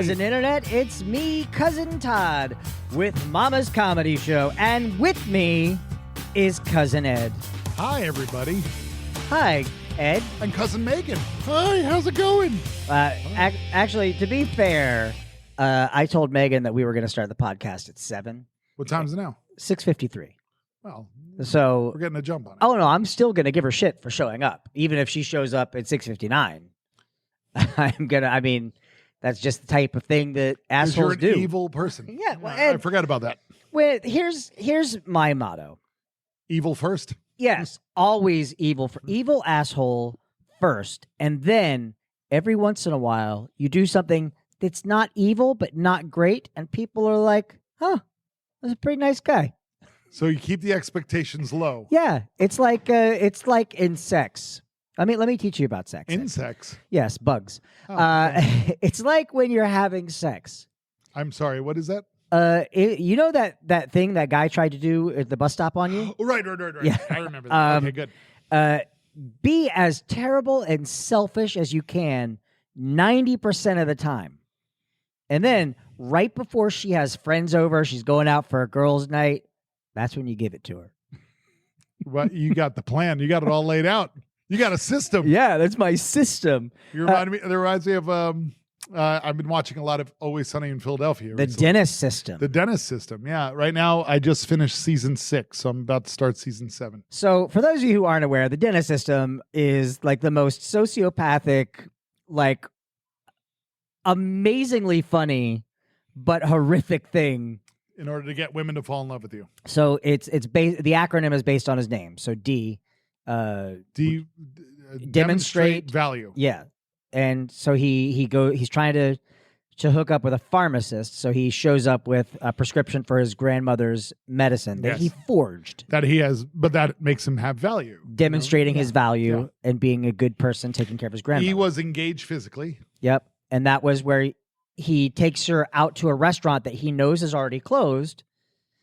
Cousin Internet. It's me, Cousin Todd, with Mama's Comedy Show. And with me is Cousin Ed. Hi, everybody. Hi, Ed. And Cousin Megan. Hi, how's it going? Actually, to be fair, I told Megan that we were going to start the podcast at 7. What time is it now? 6:53. Well, so we're getting a jump on it. Oh, no, I'm still going to give her shit for showing up, even if she shows up at 6:59. That's just the type of thing that assholes do. You're an evil person. Yeah, well, Ed, I forgot about that. Well, here's my motto. Evil first? Yes, always evil asshole first. And then every once in a while, you do something that's not evil, but not great. And people are like, huh, that's a pretty nice guy. So you keep the expectations low. Yeah, it's like in sex. Let me teach you about sex. Insects? Yes, bugs. It's like when you're having sex. I'm sorry, what is that? You know that thing that guy tried to do at the bus stop on you? Oh, right. Yeah. I remember that. Okay, good. Be as terrible and selfish as you can 90% of the time. And then right before she has friends over, she's going out for a girls' night, that's when you give it to her. Well, you got the plan. You got it all laid out. You got a system. Yeah, that's my system. You remind me. That reminds me of. I've been watching a lot of Always Sunny in Philadelphia. The recently. dentist system. The dentist system. Yeah. Right now, I just finished season 6, so I'm about to start season 7. So, for those of you who aren't aware, the dentist system is like the most sociopathic, like amazingly funny, but horrific thing. In order to get women to fall in love with you. So the acronym is based on his name. So D. Demonstrate value. Yeah. And so he's trying to hook up with a pharmacist. So he shows up with a prescription for his grandmother's medicine that he forged. That he has, but that makes him have value. Demonstrating his value and being a good person taking care of his grandmother. He was engaged physically. Yep. And that was where he takes her out to a restaurant that he knows is already closed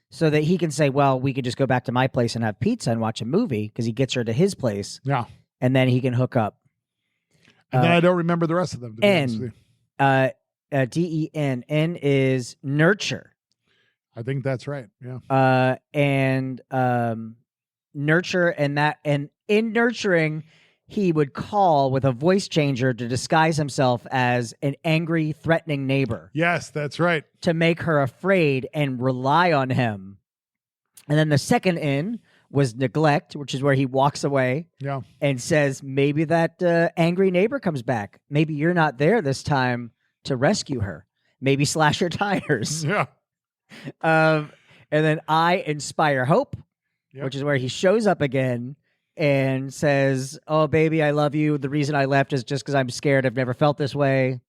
so that he can say, well, we could just go back to my place and have pizza and watch a movie, because he gets her to his place. Yeah. And then he can hook up. And then I don't remember the rest of them. To be honest with you. DEN. N is nurture. I think that's right. Yeah. And nurture, and in nurturing, he would call with a voice changer to disguise himself as an angry, threatening neighbor. Yes, that's right. To make her afraid and rely on him. And then the second N was neglect, which is where he walks away and says, maybe that angry neighbor comes back. Maybe you're not there this time to rescue her. Maybe slash her tires. Yeah. And then I inspire hope, which is where he shows up again and says, oh, baby, I love you. The reason I left is just because I'm scared. I've never felt this way.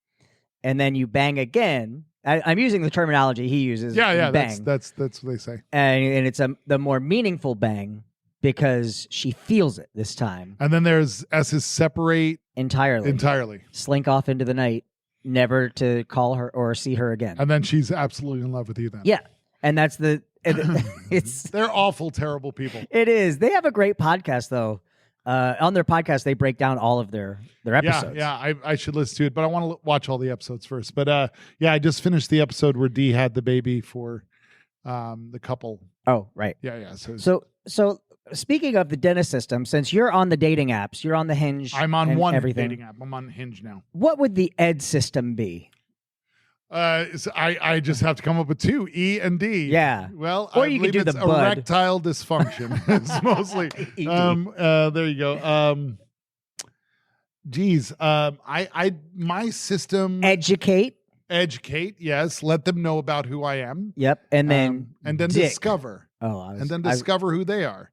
And then you bang again. I'm using the terminology he uses. Yeah, bang. That's what they say. And it's the more meaningful bang because she feels it this time. And then there's S's separate entirely. Slink off into the night, never to call her or see her again. And then she's absolutely in love with you then. Yeah. And that's they're awful, terrible people. It is. They have a great podcast though. On their podcast, they break down all of their episodes. Yeah, I should listen to it, but I want to watch all the episodes first. But I just finished the episode where Dee had the baby for the couple. Oh, right. Yeah. So speaking of the dentist system, since you're on the dating apps, you're on the Hinge. I'm on one everything. dating app. I'm on Hinge now. What would the Ed system be? So I just have to come up with 2, E and D. Yeah. Well, or I you could do it's the bud. erectile dysfunction. It's mostly. There you go. My system. Educate. Yes. Let them know about who I am. Yep. And then discover. Discover who they are.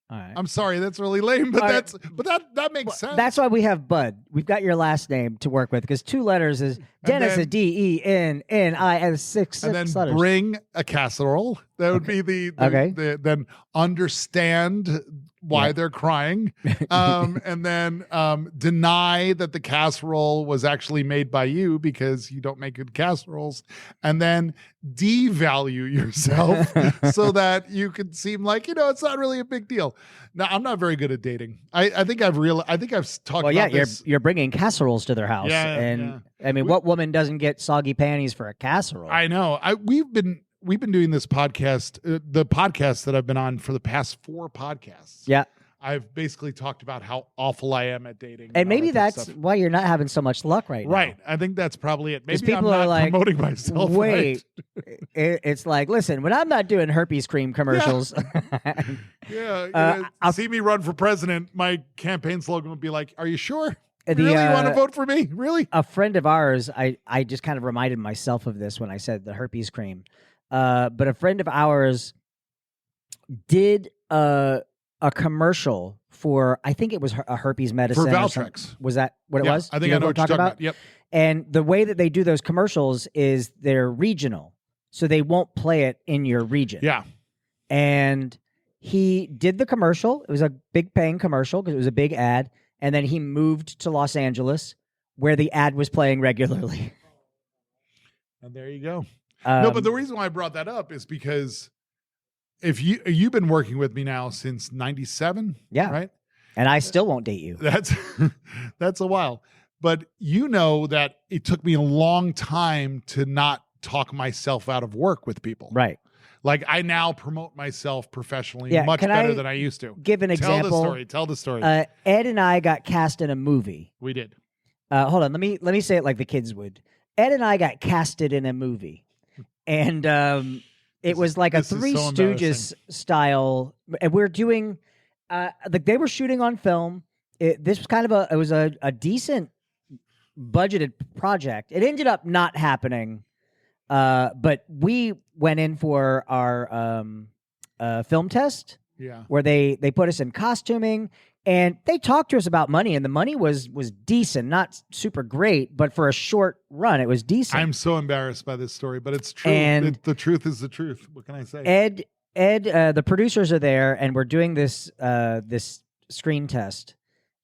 All right. I'm sorry, that's really lame, but that makes sense. That's why we have Bud. We've got your last name to work with, because 2 letters is Dennis, a DENNI, and 6 letters. And then bring a casserole. That would be then understand why they're crying, and then deny that the casserole was actually made by you because you don't make good casseroles, and then devalue yourself so that you can seem like, it's not really a big deal. Now, I'm not very good at dating. I think I've talked about this. You're bringing casseroles to their house. I mean, what woman doesn't get soggy panties for a casserole? I know. We've been doing this podcast, the podcast that I've been on for the past 4 podcasts. Yeah. I've basically talked about how awful I am at dating. And maybe that's why you're not having so much luck right now. Right. I think that's probably it. Maybe people I'm are not like, promoting myself. Wait, right. It's like, listen, when I'm not doing herpes cream commercials. See me run for president, my campaign slogan would be like, are you sure? Really? You want to vote for me? Really? A friend of ours, I just kind of reminded myself of this when I said the herpes cream. But a friend of ours did a commercial for, I think it was a herpes medicine. For Valtrex. Was that what it was? I think I know what you're talking about. Yep. And the way that they do those commercials is they're regional. So they won't play it in your region. Yeah. And he did the commercial. It was a big paying commercial because it was a big ad. And then he moved to Los Angeles where the ad was playing regularly. And there you go. No, but the reason why I brought that up is because if you've been working with me now since 97, right? And I still won't date you. That's a while. But you know that it took me a long time to not talk myself out of work with people. Right. Like I now promote myself professionally much better than I used to. Give an example. Tell the story. Ed and I got cast in a movie. We did. Hold on. Let me say it like the kids would. Ed and I got casted in a movie. And it was like a Three Stooges style. And we're doing, like they were shooting on film. This was kind of a decent budgeted project. It ended up not happening. But we went in for our film test. Yeah. Where they put us in costuming. And they talked to us about money, and the money was decent, not super great, but for a short run, it was decent. I'm so embarrassed by this story, but it's true. And the truth is the truth. What can I say? Ed, the producers are there, and we're doing this screen test.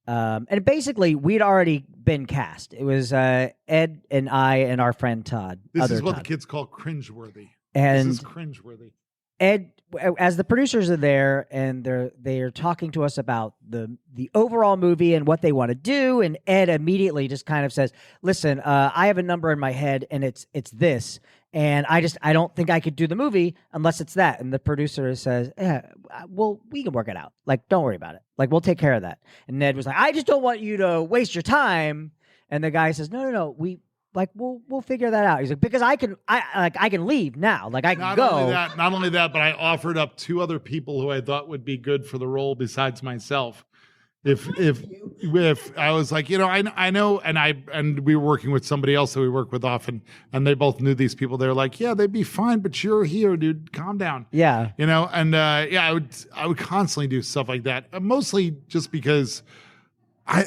And basically, we'd already been cast. It was Ed and I and our friend Todd. This is what the kids call cringeworthy. And this is cringeworthy. Ed, as the producers are there, and they're talking to us about the overall movie and what they want to do, and Ed immediately just kind of says, "Listen, I have a number in my head, and it's this, and I don't think I could do the movie unless it's that." And the producer says, "Yeah, well, we can work it out. Like, don't worry about it. Like, we'll take care of that." And Ned was like, "I just don't want you to waste your time." And the guy says, "No, we'll figure that out." He's like, "Because I can leave now. Like I can go." Not only that, but I offered up 2 other people who I thought would be good for the role besides myself. If I was like, I know, and we were working with somebody else that we work with often, and they both knew these people. They're like, yeah, they'd be fine, but you're here, dude. Calm down. Yeah. I would constantly do stuff like that, mostly just because. I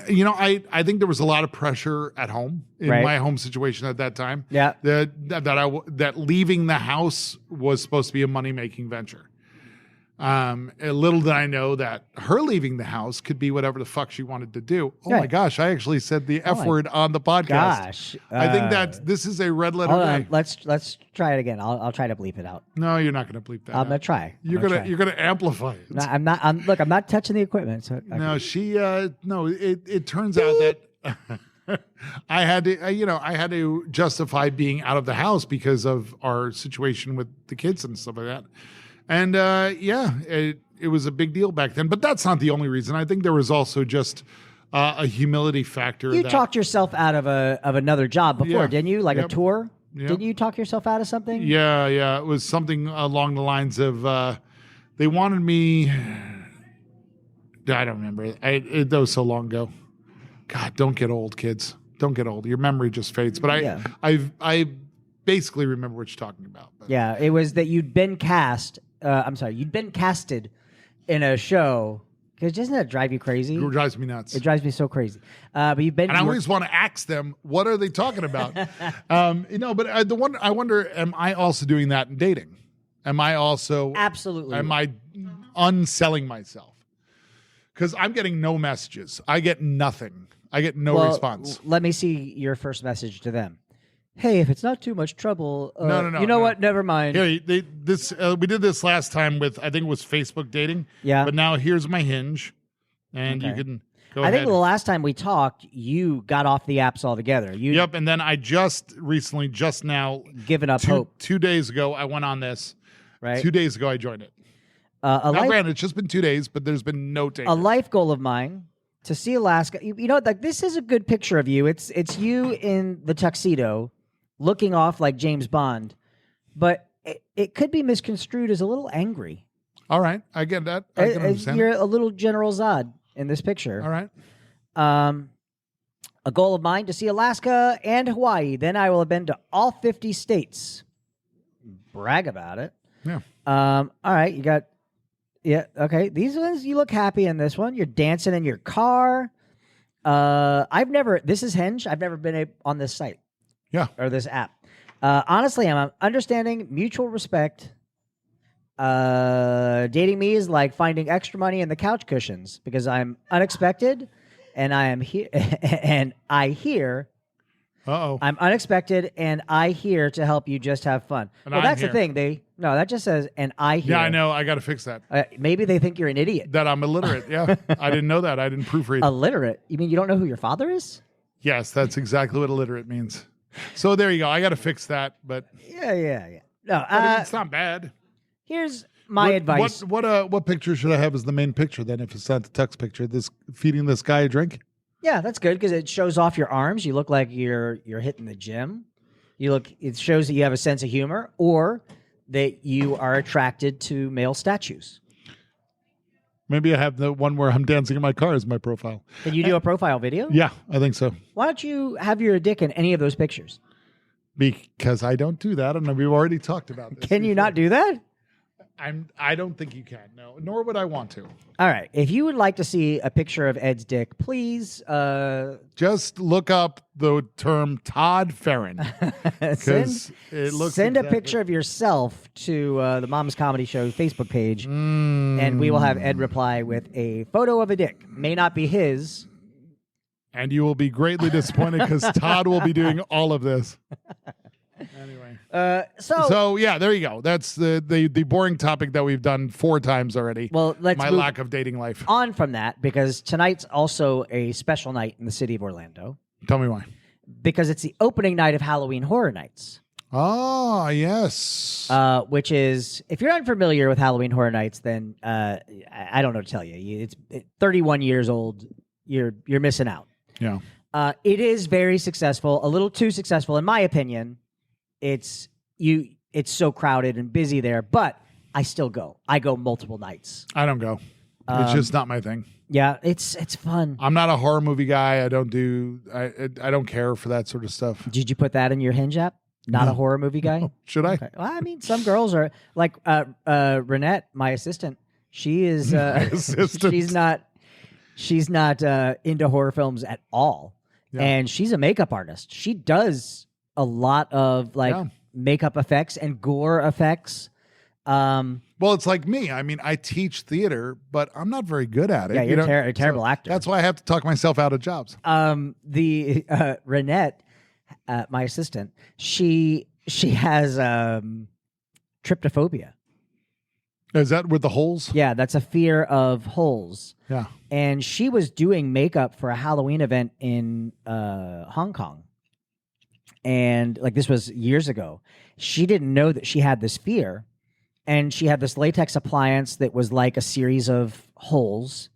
think there was a lot of pressure at home in my home situation at that time. Yeah. That leaving the house was supposed to be a money-making venture. Little did I know that her leaving the house could be whatever the fuck she wanted to do. Oh my gosh, I actually said the F word on the podcast. Gosh. I think that this is a red letter day. Let's try it again. I'll try to bleep it out. No, you're not going to bleep that. I'm going to try. You're going to amplify it. No, I'm not. I'm not touching the equipment. So it turns out that I had to justify being out of the house because of our situation with the kids and stuff like that. And it was a big deal back then. But that's not the only reason. I think there was also just a humility factor. You talked yourself out of another job before, didn't you? Like a tour? Yep. Didn't you talk yourself out of something? Yeah. It was something along the lines of they wanted me. I don't remember. That was so long ago. God, don't get old, kids. Don't get old. Your memory just fades. But I basically remember what you're talking about. But. Yeah, it was that you'd been cast. You'd been casted in a show. Because doesn't that drive you crazy? It drives me nuts. It drives me so crazy. But you've been. And I always want to ask them, what are they talking about? But I wonder, am I also doing that in dating? Am I also absolutely? Am I unselling myself? Because I'm getting no messages. I get nothing. I get no response. Let me see your first message to them. Hey, if it's not too much trouble, no. You know what? Never mind. Here, we did this last time with, I think it was Facebook dating. Yeah. But now here's my Hinge, and you can go ahead. I think the last time we talked, you got off the apps altogether. Yep, and then I just now, given up hope. 2 days ago, I went on this. Right. 2 days ago, I joined it. Granted, it's just been 2 days, but there's been no takers. A life goal of mine to see Alaska. You know, like this is a good picture of you. It's you in the tuxedo, looking off like James Bond, but it could be misconstrued as a little angry. All right, I get that. I can understand. You're a little General Zod in this picture. All right. A goal of mine to see Alaska and Hawaii. Then I will have been to all 50 states. Brag about it. Yeah. All right, you got. Yeah, okay. These ones, you look happy in this one. You're dancing in your car. This is Hinge. I've never been on this site. Yeah. Or this app. Honestly, I'm understanding mutual respect. Dating me is like finding extra money in the couch cushions because I'm unexpected and I am here and I hear. Uh-oh. I'm unexpected and I here to help you just have fun. And well, that's the thing. That just says, and I hear. Yeah, I know. I got to fix that. Maybe they think you're an idiot. That I'm illiterate. Yeah. I didn't know that. I didn't proofread. Illiterate? You mean you don't know who your father is? Yes, that's exactly what illiterate means. So there you go. I got to fix that. But yeah. No, it's not bad. Here's my advice. What picture should I have as the main picture then? If it's not the text picture, this feeding this guy a drink. Yeah, that's good because it shows off your arms. You look like you're hitting the gym. It shows that you have a sense of humor, or that you are attracted to male statues. Maybe I have the one where I'm dancing in my car as my profile. Can you do a profile video? Yeah, I think so. Why don't you have your dick in any of those pictures? Because I don't do that. I know we've already talked about this. Can you not do that? I don't think you can. No, nor would I want to. All right. If you would like to see a picture of Ed's dick, please just look up the term Todd Farron. Send a picture of yourself to the Mom's Comedy Show Facebook page, and we will have Ed reply with a photo of a dick. May not be his. And you will be greatly disappointed because Todd will be doing all of this. Anyway. So yeah, there you go. That's the boring topic that we've done 4 times already. Well, let's my lack of dating life. On from that, because tonight's also a special night in the city of Orlando. Tell me why. Because it's the opening night of Halloween Horror Nights. Ah, yes. Which is, if you're unfamiliar with Halloween Horror Nights, then I don't know to tell you. It's 31 years old. You're missing out. Yeah. It is very successful, a little too successful in my opinion. It's so crowded and busy there, but I still go. I go multiple nights. I don't go. It's just not my thing. Yeah, it's fun. I'm not a horror movie guy. I don't care for that sort of stuff. Did you put that in your Hinge app? Not a horror movie guy? No. Should I? Okay. Well, I mean, some girls are like Renette, my assistant. She is she's not into horror films at all. Yeah. And she's a makeup artist. She does a lot of makeup effects and gore effects. Well, it's like me. I mean, I teach theater, but I'm not very good at it. Yeah, you're a terrible actor. That's why I have to talk myself out of jobs. The Renette, my assistant, she has tryptophobia. Is that with the holes? Yeah, that's a fear of holes. Yeah. And she was doing makeup for a Halloween event in Hong Kong. And like this was years ago. She didn't know that she had this fear. And she had this latex appliance that was like a series of holes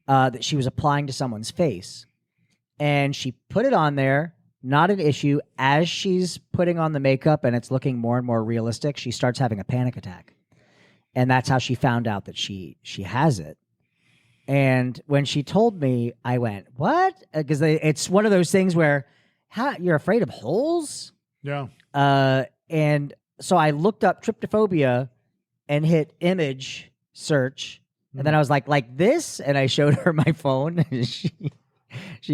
that she was applying to someone's face. And she put it on there, not an issue. As she's putting on the makeup and it's looking more and more realistic, she starts having a panic attack. And that's how she found out that she has it. And when she told me, I went, what? Because it's one of those things where, you're afraid of holes? Yeah. And so I looked up tryptophobia and hit image search. And then I was like this? And I showed her my phone. And she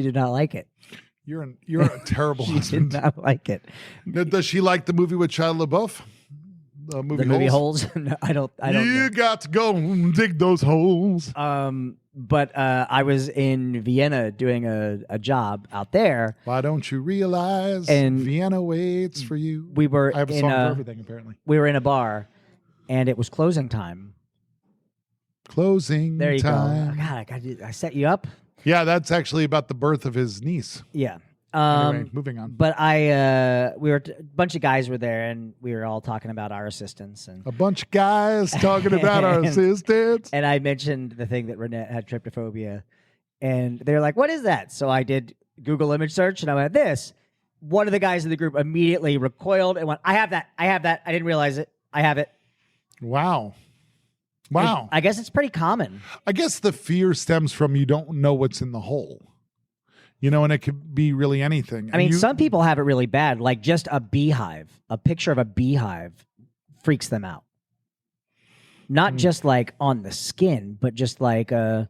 did not like it. You're a terrible husband. She did not like it. Does she like the movie with Shia LaBeouf? movie the movie Holes? Holes? No, I don't You know. got to go and dig those holes. But I was in Vienna doing a job out there. Why don't you realize And Vienna waits for you? We were I have a in song for everything, apparently. We were in a bar, and it was closing time. Closing There you time. go. Oh, God, I set you up. Yeah, that's actually about the birth of his niece. Yeah. Anyway, moving on. But we were a bunch of guys were there, and we were all talking about our assistants, and A bunch of guys talking about our assistants. and I mentioned the thing that Renette had tryptophobia, and they're like, "What is that?" So I did Google image search, and I went, "This." One of the guys in the group immediately recoiled and went, "I have that. I have that. I didn't realize it. I have it." Wow. I guess it's pretty common. I guess the fear stems from you don't know what's in the hole. And it could be really anything. I mean, some people have it really bad, like just a beehive. A picture of a beehive freaks them out. Not just like on the skin, but just like the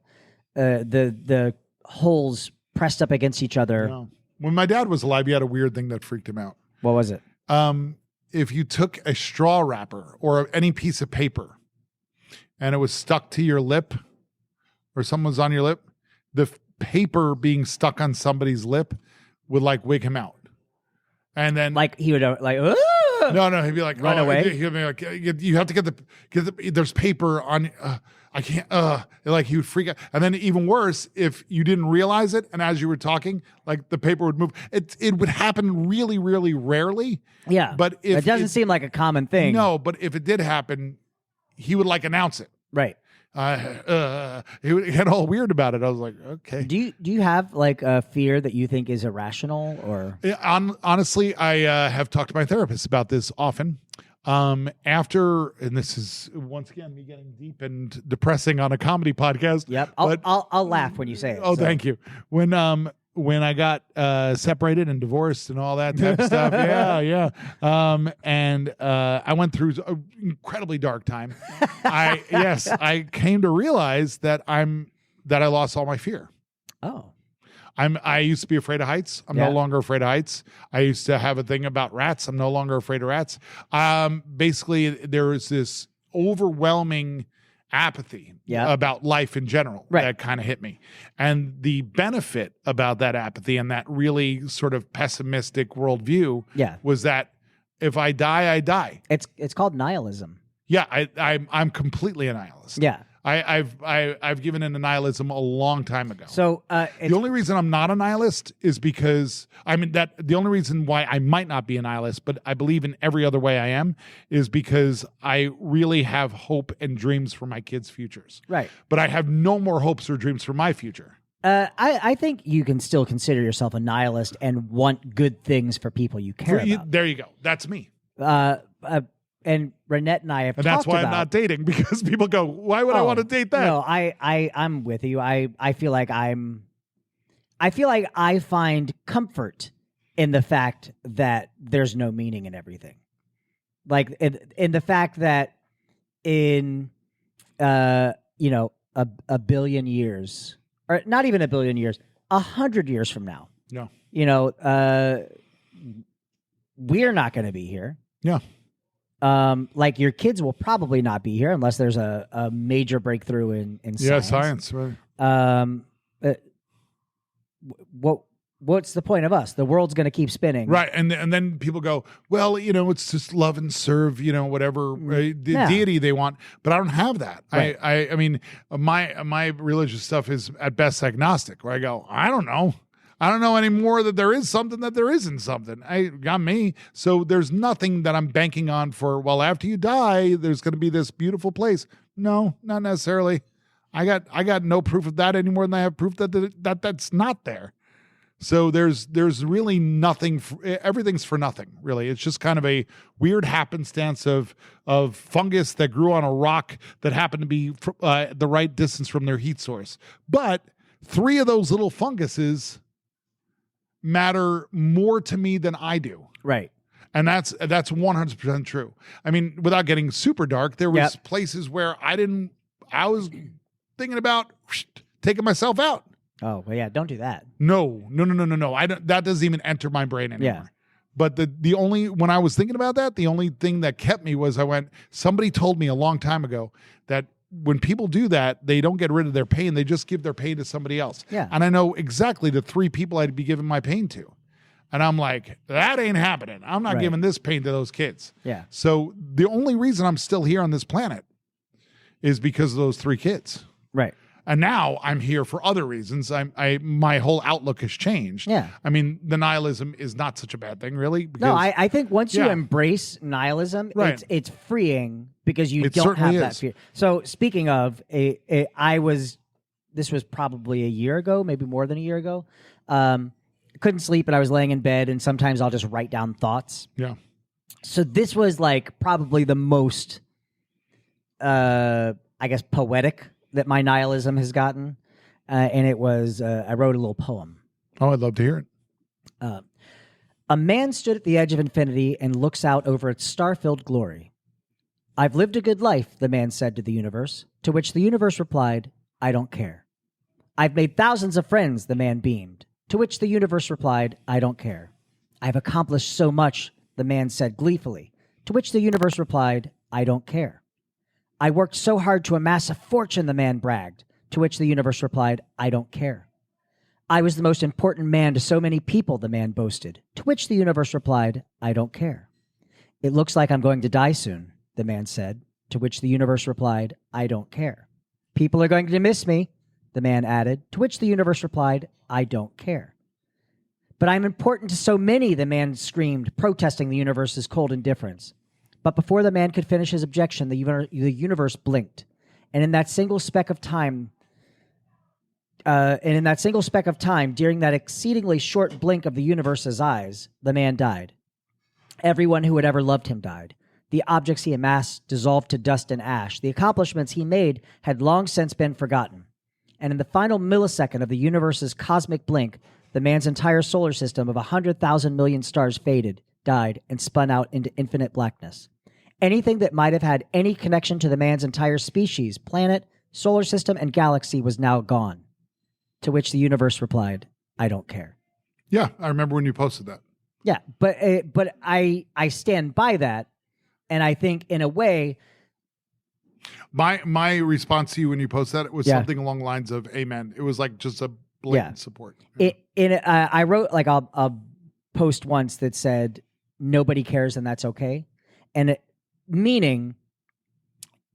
holes pressed up against each other. No. When my dad was alive, he had a weird thing that freaked him out. What was it? If you took a straw wrapper or any piece of paper and it was stuck to your lip or someone was on your lip, the paper being stuck on somebody's lip would like wig him out. And then like he would like, "Ugh!" no, he'd be like, run away. He'd be like, you have to get the there's paper on, I can't, like he would freak out. And then even worse, if you didn't realize it, and as you were talking, like the paper would move. It would happen really, really rarely. Yeah. But if it doesn't seem like a common thing. No, but if it did happen, he would like announce it. Right. He would get all weird about it. I was like, okay. Do you have like a fear that you think is irrational or? Honestly, I have talked to my therapist about this often. After, and this is once again me getting deep and depressing on a comedy podcast. Yep. I'll laugh when you say it. Oh, thank you. When I got separated and divorced and all that type of stuff, yeah. And I went through an incredibly dark time. I came to realize that I lost all my fear. Oh. I used to be afraid of heights. I'm no longer afraid of heights. I used to have a thing about rats. I'm no longer afraid of rats. Basically, there was this overwhelming apathy about life in general that kind of hit me. And the benefit about that apathy and that really sort of pessimistic worldview was that if I die, I die. It's called nihilism. Yeah, I'm completely a nihilist. Yeah. I've given in to nihilism a long time ago. So the only reason I'm not a nihilist is because the only reason why I might not be a nihilist, but I believe in every other way I am, is because I really have hope and dreams for my kids' futures. Right. But I have no more hopes or dreams for my future. I think you can still consider yourself a nihilist and want good things for people you care about. There you go. That's me. And Renette and I have talked about... And that's why I'm not dating, because people go, why would I want to date that? No, I'm with you. I feel like I find comfort in the fact that there's no meaning in everything. Like in the fact that in a billion years, or not even a billion years, 100 years from now. No. We're not going to be here. Yeah. Like your kids will probably not be here unless there's a major breakthrough in science. Yeah, science, right. What's the point of us? The world's going to keep spinning. Right. And then people go, well, it's just love and serve, whatever deity they want. But I don't have that. Right. I mean, my religious stuff is at best agnostic, where I go, I don't know. I don't know anymore that there is something that there isn't something. I got me. So there's nothing that I'm banking on for, well, after you die, there's going to be this beautiful place. No, not necessarily. I got no proof of that anymore than I have proof that that's not there. So there's really nothing. Everything's for nothing, really. It's just kind of a weird happenstance of fungus that grew on a rock that happened to be the right distance from their heat source. But 3 of those little funguses matter more to me than I do. Right. And that's 100% true. I mean, without getting super dark, there was places where I was thinking about taking myself out. Oh, well, yeah, don't do that. No. That doesn't even enter my brain anymore. But when I was thinking about that, the only thing that kept me was somebody told me a long time ago that when people do that, they don't get rid of their pain. They just give their pain to somebody else. Yeah. And I know exactly the 3 people I'd be giving my pain to. And I'm like, that ain't happening. I'm not giving this pain to those kids. Yeah. So the only reason I'm still here on this planet is because of those 3 kids. Right. And now I'm here for other reasons. My whole outlook has changed. Yeah. I mean, the nihilism is not such a bad thing, really. No, I think once you embrace nihilism, it's freeing because you don't have that fear. So speaking of, this was probably a year ago, maybe more than a year ago. Couldn't sleep and I was laying in bed, and sometimes I'll just write down thoughts. Yeah. So this was like probably the most, I guess, poetic that my nihilism has gotten. And it was, I wrote a little poem. Oh, I'd love to hear it. A man stood at the edge of infinity and looks out over its star-filled glory. I've lived a good life, the man said to the universe, to which the universe replied, I don't care. I've made thousands of friends, the man beamed, to which the universe replied, I don't care. I've accomplished so much, the man said gleefully, to which the universe replied, I don't care. I worked so hard to amass a fortune, the man bragged, to which the universe replied, I don't care. I was the most important man to so many people, the man boasted, to which the universe replied, I don't care. It looks like I'm going to die soon, the man said, to which the universe replied, I don't care. People are going to miss me, the man added, to which the universe replied, I don't care. But I'm important to so many, the man screamed, protesting the universe's cold indifference. But before the man could finish his objection, the universe blinked. And in that single speck of time, during that exceedingly short blink of the universe's eyes, the man died. Everyone who had ever loved him died. The objects he amassed dissolved to dust and ash. The accomplishments he made had long since been forgotten. And in the final millisecond of the universe's cosmic blink, the man's entire solar system of 100,000 million stars faded, died, and spun out into infinite blackness. Anything that might have had any connection to the man's entire species, planet, solar system, and galaxy was now gone. To which the universe replied, I don't care. Yeah, I remember when you posted that. Yeah, but I stand by that, and I think in a way, my response to you when you post that was something along the lines of "Amen." It was like just a blatant support. I wrote like a post once that said nobody cares and that's okay, and meaning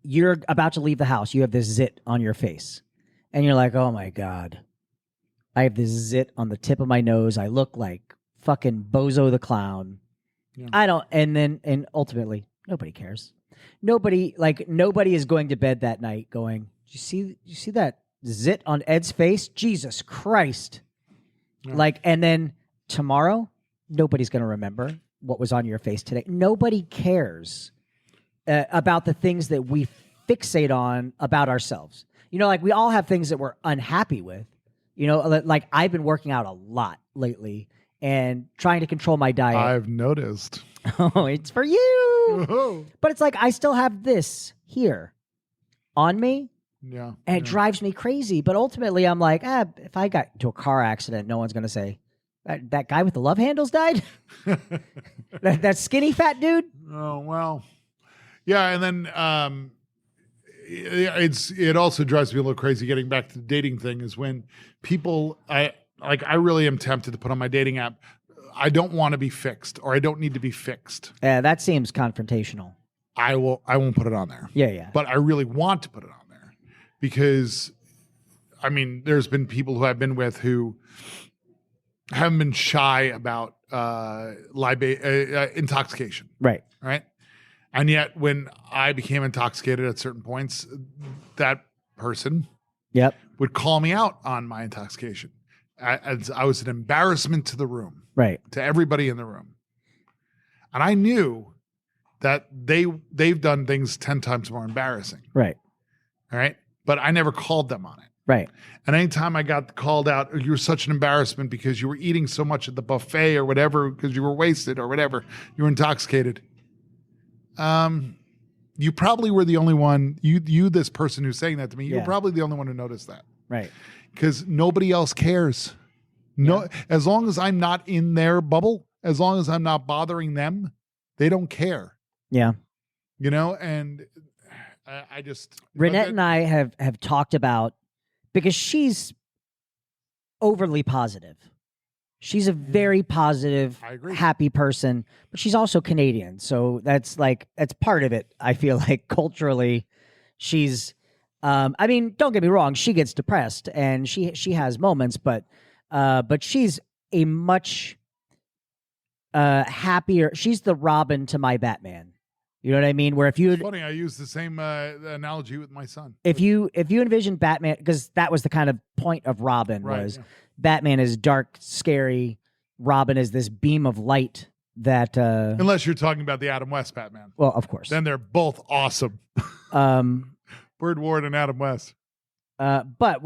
you're about to leave the house, you have this zit on your face, and you're like, oh my god, I have this zit on the tip of my nose. I look like fucking Bozo the Clown. Yeah. And ultimately, nobody cares. Nobody is going to bed that night going, you see that zit on Ed's face? Jesus Christ. Yeah. And then tomorrow, nobody's going to remember what was on your face today. Nobody cares about the things that we fixate on about ourselves. We all have things that we're unhappy with. I've been working out a lot lately and trying to control my diet. I've noticed. Oh, it's for you. But it's like I still have this here on me. Yeah. And it drives me crazy. But ultimately, I'm like, if I got into a car accident, no one's going to say, that guy with the love handles died? that skinny fat dude? Oh, well. Yeah, and then it also drives me a little crazy getting back to the dating thing is when people, I really am tempted to put on my dating app, I don't want to be fixed or I don't need to be fixed. Yeah, that seems confrontational. I won't put it on there. Yeah. But I really want to put it on there because, I mean, there's been people who I've been with who haven't been shy about intoxication. Right. And yet when I became intoxicated at certain points, that person would call me out on my intoxication. As I was an embarrassment to the room, to everybody in the room. And I knew that they've done things 10 times more embarrassing. Right. All right. But I never called them on it. Right. And anytime I got called out, you were such an embarrassment because you were eating so much at the buffet or whatever, because you were wasted or whatever, you were intoxicated. You probably were the only one, this person who's saying that to me, you're probably the only one who noticed that. Right. Because nobody else cares. As long as I'm not in their bubble, as long as I'm not bothering them, they don't care. Yeah. And I just Renette and I have talked about, because she's overly positive. She's a very positive, happy person, but she's also Canadian. So that's part of it. I feel like culturally she's, I mean, don't get me wrong. She gets depressed and she has moments, but she's a much happier. She's the Robin to my Batman. You know what I mean? Where if you, it's funny, I use the same analogy with my son. If you envision Batman, because that was the kind of point of Robin, was Batman is dark, scary. Robin is this beam of light that. Unless you're talking about the Adam West Batman. Well, of course. Then they're both awesome. Bird Ward and Adam West. But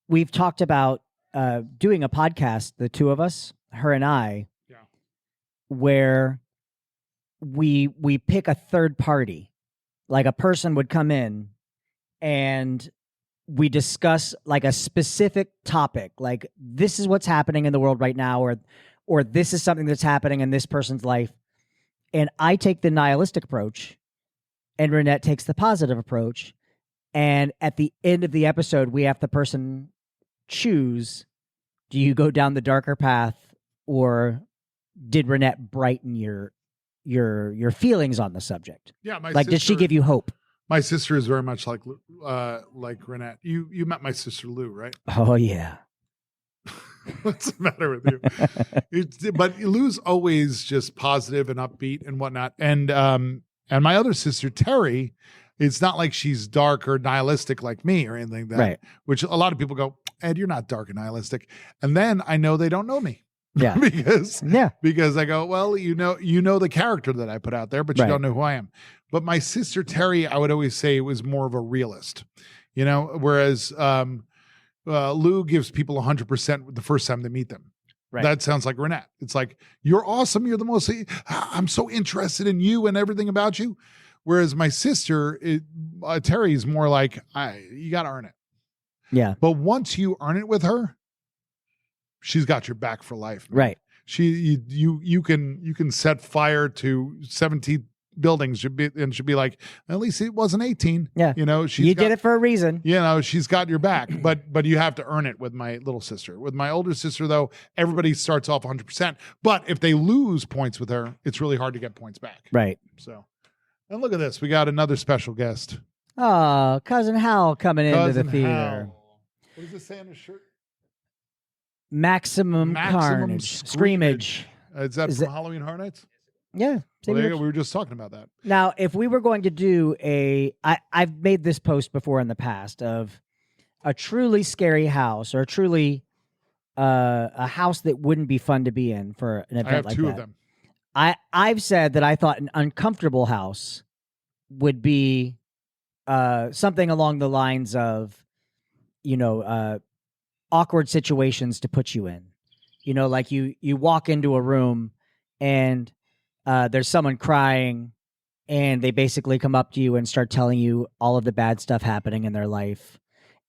we've talked about doing a podcast, the two of us, her and I, where we pick a third party, like a person would come in and we discuss like a specific topic, like this is what's happening in the world right now, or this is something that's happening in this person's life. And I take the nihilistic approach and Renette takes the positive approach. And at the end of the episode, we have the person choose, do you go down the darker path, or did Renette brighten your feelings on the subject? Yeah, did she give you hope? My sister is very much like Renette. You met my sister Lou, right? Oh yeah. What's the matter with you? But Lou's always just positive and upbeat and whatnot. And my other sister Terry, it's not like she's dark or nihilistic like me or anything like that. Right. Which a lot of people go, Ed, you're not dark and nihilistic. And then I know they don't know me. Yeah. because I go, well, you know the character that I put out there, but you don't know who I am. But my sister Terry, I would always say, was more of a realist, whereas Lou gives people 100% the first time they meet them. Right. That sounds like Renette. It's like, you're awesome. You're the most, I'm so interested in you and everything about you. Whereas my sister, Terry, is more like, you got to earn it. Yeah. But once you earn it with her, she's got your back for life. Man. Right. You can set fire to 17 buildings and she'll be like, at least it wasn't 18. Yeah. You did it for a reason. She's got your back, but you have to earn it with my little sister. With my older sister, though, everybody starts off 100%. But if they lose points with her, it's really hard to get points back. Right. So, and look at this. We got another special guest. Oh, Cousin Hal coming into the theater. Hal. What does it say on his shirt? Maximum carnage. Screamage. Is that from Halloween Horror Nights? Yeah. Well, there you go. We were just talking about that. Now, if we were going to do I've made this post before in the past of a truly scary house, or a house that wouldn't be fun to be in for an event like that. I have two of them. I've said that I thought an uncomfortable house would be something along the lines of, awkward situations to put you in. Like you walk into a room and there's someone crying and they basically come up to you and start telling you all of the bad stuff happening in their life.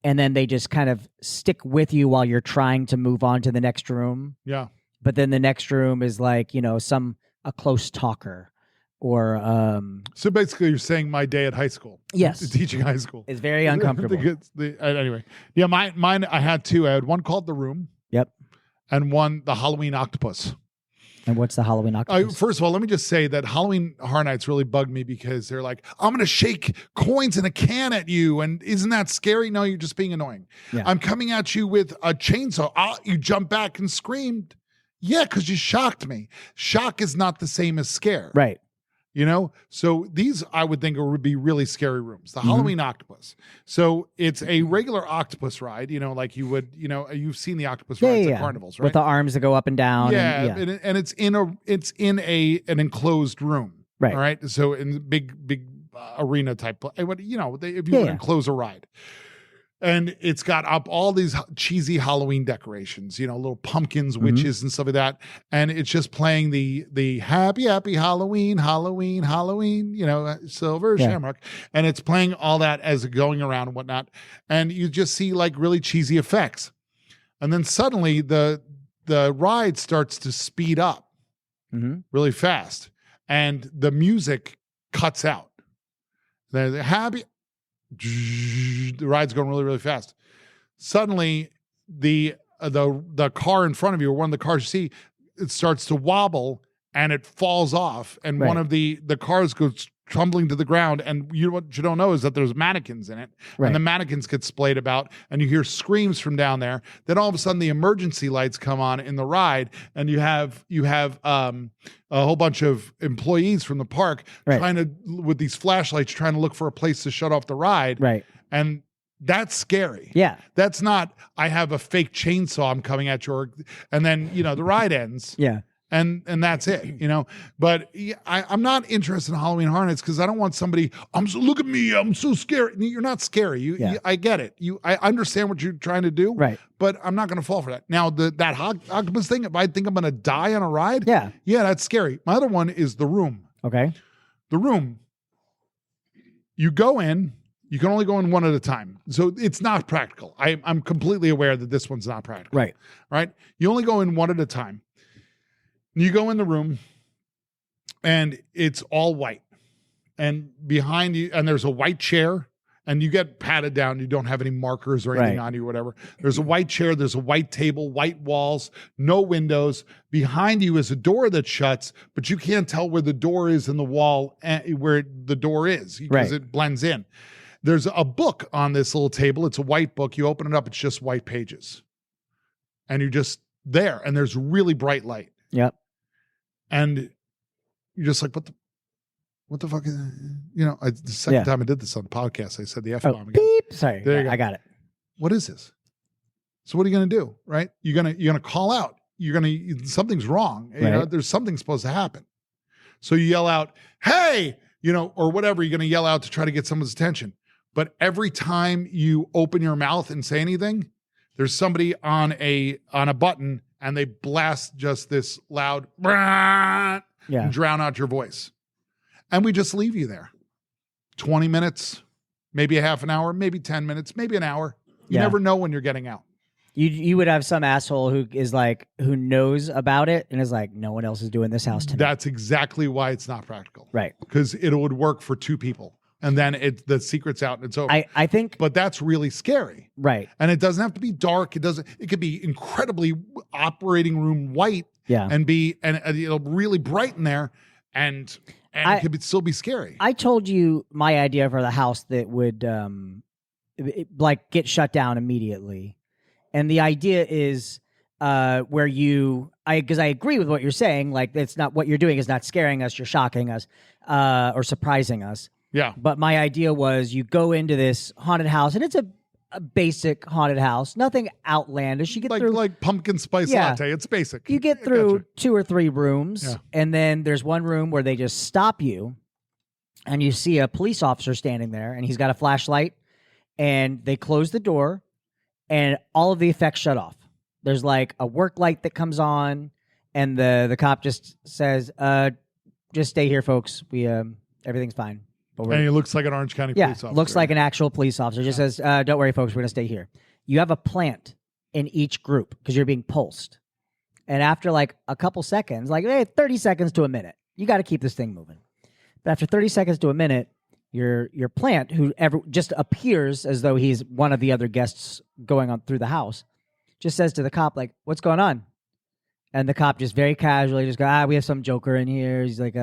And then they just kind of stick with you while you're trying to move on to the next room. Yeah. But then the next room is like, a close talker or. So basically you're saying my day at high school. Yes. Teaching high school. Is very uncomfortable. Anyway. Yeah. Mine, I had two. I had one called The Room. Yep. And one, The Halloween Octopus. And what's the Halloween Octopus? First of all, let me just say that Halloween Horror Nights really bugged me because they're like, I'm going to shake coins in a can at you. And isn't that scary? No, you're just being annoying. Yeah. I'm coming at you with a chainsaw. You jump back and screamed. Yeah, because you shocked me. Shock is not the same as scare. Right. So these I would think would be really scary rooms. The Halloween Octopus. So it's a regular octopus ride, like you would, you've seen the octopus rides at carnivals, right? With the arms that go up and down. Yeah. And it's in an enclosed room. Right. All right. So in big arena type, if you would enclose a ride. And it's got up all these cheesy Halloween decorations, little pumpkins, witches, and stuff like that. And it's just playing the happy Halloween, Silver Shamrock. And it's playing all that as going around and whatnot. And you just see like really cheesy effects. And then suddenly the the ride starts to speed up really fast, and the music cuts out. The ride's going really, really fast. Suddenly, the car in front of you, or one of the cars you see, it starts to wobble and it falls off, and one of the cars goes tumbling to the ground, and what you don't know is that there's mannequins in it, and the mannequins get splayed about, and you hear screams from down there. Then all of a sudden the emergency lights come on in the ride, and you have a whole bunch of employees from the park trying to, with these flashlights, trying to look for a place to shut off the ride. And that's scary. Yeah. That's not, I have a fake chainsaw, I'm coming at you, and then, the ride ends. Yeah. And that's it, But I'm not interested in Halloween Horror Nights because I don't want somebody, look at me, I'm so scary. You're not scary. I get it. I understand what you're trying to do. Right. But I'm not going to fall for that. Now, that octopus thing, if I think I'm going to die on a ride, yeah, that's scary. My other one is The Room. Okay. The Room, you go in, you can only go in one at a time. So it's not practical. I'm completely aware that this one's not practical. Right? You only go in one at a time. You go in the room and it's all white, and behind you, and there's a white chair, and you get patted down. You don't have any markers or anything on you or whatever. There's a white chair. There's a white table, white walls, no windows. Behind you is a door that shuts, but you can't tell where the door is in the wall, where the door is, because it blends in. There's a book on this little table. It's a white book. You open it up. It's just white pages, and you're just there, and there's really bright light. Yep. And you're just like, what the fuck is, the second time I did this on the podcast, I said the F-bomb again. Beep. Sorry. I got it. What is this? So what are you going to do? Right? You're going to call out. Something's wrong. There's something supposed to happen. So you yell out, hey, or whatever you're going to yell out to try to get someone's attention. But every time you open your mouth and say anything, there's somebody on a button, and they blast just this loud and drown out your voice. And we just leave you there. 20 minutes, maybe a half an hour, maybe 10 minutes, maybe an hour. You never know when you're getting out. You would have some asshole who knows about it and is like, no one else is doing this house tonight. That's exactly why it's not practical. Right. Because it would work for two people. And then the secret's out and it's over. I think, but that's really scary, right? And it doesn't have to be dark. It could be incredibly operating room white, and it'll really bright in there, and it could still be scary. I told you my idea for the house that would get shut down immediately, and the idea is where because I agree with what you're saying. Like, it's not what you're doing is not scaring us. You're shocking us or surprising us. Yeah. But my idea was you go into this haunted house, and it's a basic haunted house, nothing outlandish. You get through like pumpkin spice latte. It's basic. You get through 2 or 3 rooms, and then there's one room where they just stop you, and you see a police officer standing there, and he's got a flashlight, and they close the door, and all of the effects shut off. There's like a work light that comes on, and the cop just says, "Just stay here, folks. We everything's fine." And he looks like an Orange County police officer. Looks like an actual police officer. Just says, don't worry, folks, we're going to stay here. You have a plant in each group because you're being pulsed. And after like a couple seconds, 30 seconds to a minute, you got to keep this thing moving. But after 30 seconds to a minute, your plant, who just appears as though he's one of the other guests going on through the house, just says to the cop, like, what's going on? And the cop just very casually just goes, we have some joker in here. He's like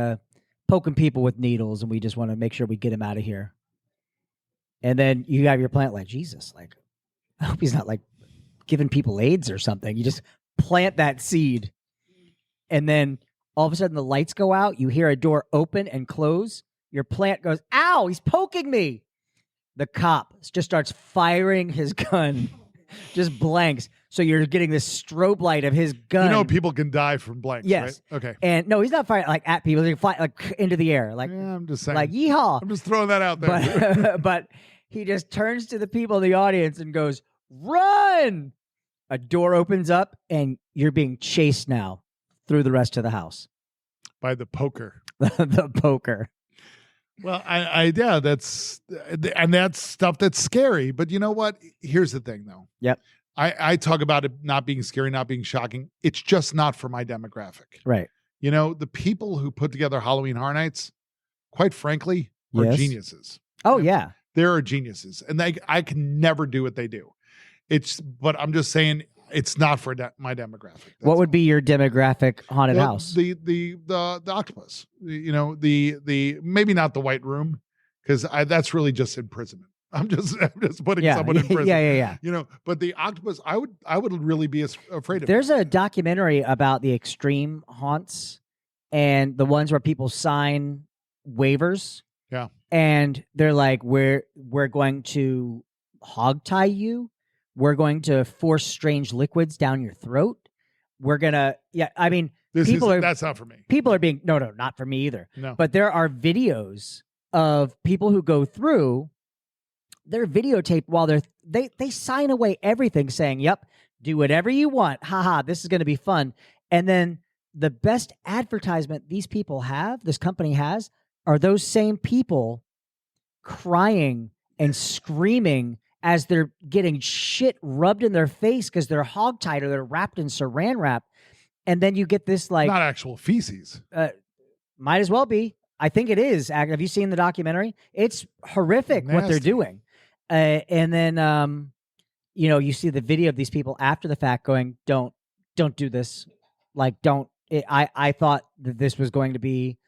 poking people with needles, and we just want to make sure we get him out of here. And then you have your plant like, Jesus, like, I hope he's not like giving people AIDS or something. You just plant that seed, and then all of a sudden the lights go out. You hear a door open and close. Your plant goes, ow, he's poking me. The cop just starts firing his gun, just blanks. So you're getting this strobe light of his gun. People can die from blanks, yes. Right? Okay. And no, he's not firing like at people. He fly like into the air. Like, I'm just saying. Like, yeehaw. I'm just throwing that out there. But he just turns to the people in the audience and goes, run! A door opens up, and you're being chased now through the rest of the house. By the poker. The poker. Well, that's stuff that's scary. But you know what? Here's the thing, though. Yep. I talk about it not being scary, not being shocking. It's just not for my demographic. Right. You know, the people who put together Halloween Horror Nights, quite frankly, are geniuses. Oh, yeah. There are geniuses. And I can never do what they do. But I'm just saying it's not for my demographic. What would be your demographic haunted house? The octopus. You know, the maybe not the White Room, because that's really just imprisonment. I'm just putting someone in prison. Yeah. You know, but the octopus, I would really be afraid of. There's a documentary about the extreme haunts and the ones where people sign waivers. Yeah. And they're like, we're going to hogtie you. We're going to force strange liquids down your throat. We're gonna, I mean, that's not for me. People are being no, not for me either. No. But there are videos of people who go through. They're videotaped while they sign away everything, saying, "Yep, do whatever you want. Haha, this is going to be fun." And then the best advertisement this company has, are those same people crying and screaming as they're getting shit rubbed in their face because they're hogtied or they're wrapped in saran wrap. And then you get this like... Not actual feces. Might as well be. I think it is. Have you seen the documentary? It's horrific what they're doing. And then, you see the video of these people after the fact going, don't do this. Like, I thought that this was going to be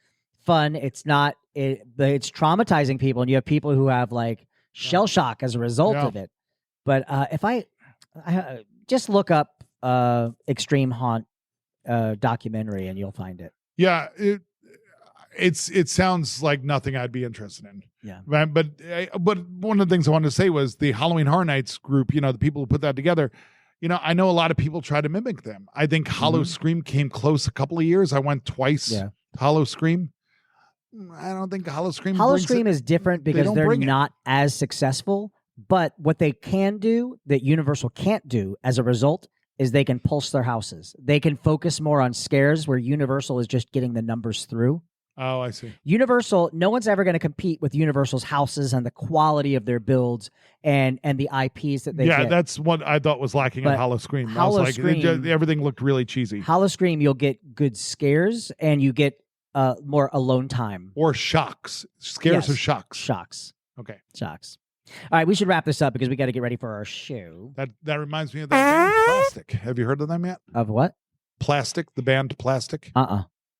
fun. It's not. It's traumatizing people, and you have people who have like shell shock as a result of it. But if I just look up extreme haunt documentary, and you'll find it. Yeah, it sounds like nothing I'd be interested in. Yeah, but one of the things I wanted to say was the Halloween Horror Nights group. You know, the people who put that together. You know, I know a lot of people try to mimic them. I think Hollow Scream came close a couple of years. I went twice. Yeah. Hollow Scream. I don't think Hollow Scream is different because they're not as successful. But what they can do that Universal can't do as a result is they can pulse their houses. They can focus more on scares where Universal is just getting the numbers through. Oh, I see. Universal, no one's ever going to compete with Universal's houses and the quality of their builds and the IPs that they get. Yeah, that's what I thought was lacking in Hollow Scream. Everything looked really cheesy. Hollow Scream, you'll get good scares and you get more alone time. Or shocks. Scares or shocks? Shocks. Okay. Shocks. All right, we should wrap this up because we got to get ready for our show. That reminds me of that band Plastic. Have you heard of them yet? Of what? Plastic, the band Plastic.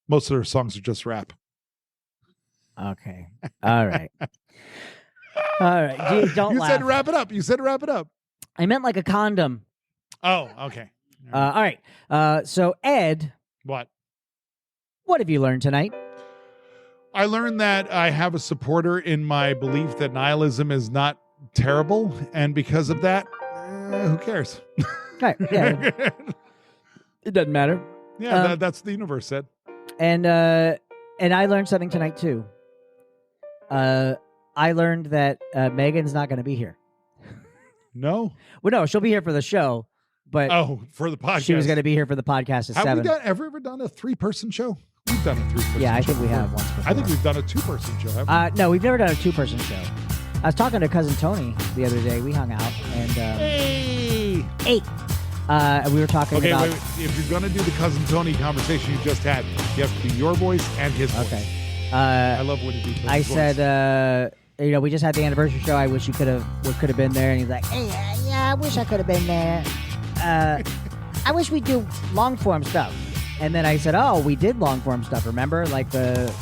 Most of their songs are just rap. Okay. All right. All right. Jeez, don't you laugh. said wrap it up. You said wrap it up. I meant like a condom. Oh, okay. All right. So, Ed. What have you learned tonight? I learned that I have a supporter in my belief that nihilism is not terrible. And because of that, who cares? Right. Yeah. It doesn't matter. Yeah, that's what the universe said. And I learned something tonight, too. I learned that Megan's not going to be here. No? Well, no, she'll be here for the show. But for the podcast. She was going to be here for the podcast at 7. Have we ever done a 3-person show? We've done a 3-person show. Yeah, I think we have once before. I think we've done a 2-person show, haven't we? No, we've never done a 2-person show. I was talking to Cousin Tony the other day. We hung out. And Hey! We were talking about... Wait. If you're going to do the Cousin Tony conversation you just had, you have to do your voice and his voice. Okay. I love when you do his voice. I said, we just had the anniversary show. I wish you could have been there. And he's like, hey, yeah, I wish I could have been there. I wish we'd do long-form stuff. And then I said, oh, we did long-form stuff, remember? Like the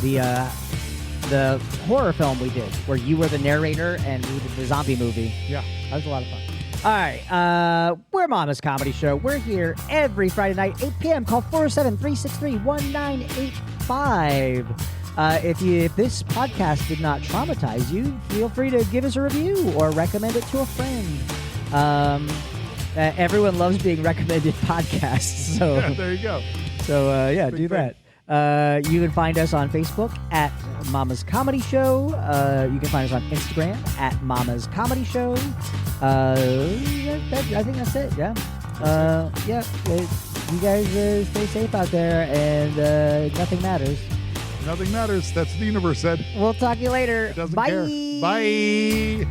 horror film we did, where you were the narrator and we did the zombie movie. Yeah. That was a lot of fun. All right, we're Mama's Comedy Show. We're here every Friday night, 8 p.m. Call 407-363-1985. If this podcast did not traumatize you, feel free to give us a review or recommend it to a friend. Everyone loves being recommended podcasts. So yeah, there you go. So do that. You can find us on Facebook at Mama's Comedy Show. You can find us on Instagram at Mama's Comedy Show. I think that's it. Yeah. You guys stay safe out there, and nothing matters. Nothing matters. That's what the universe said. We'll talk to you later. It doesn't Bye. care. Bye.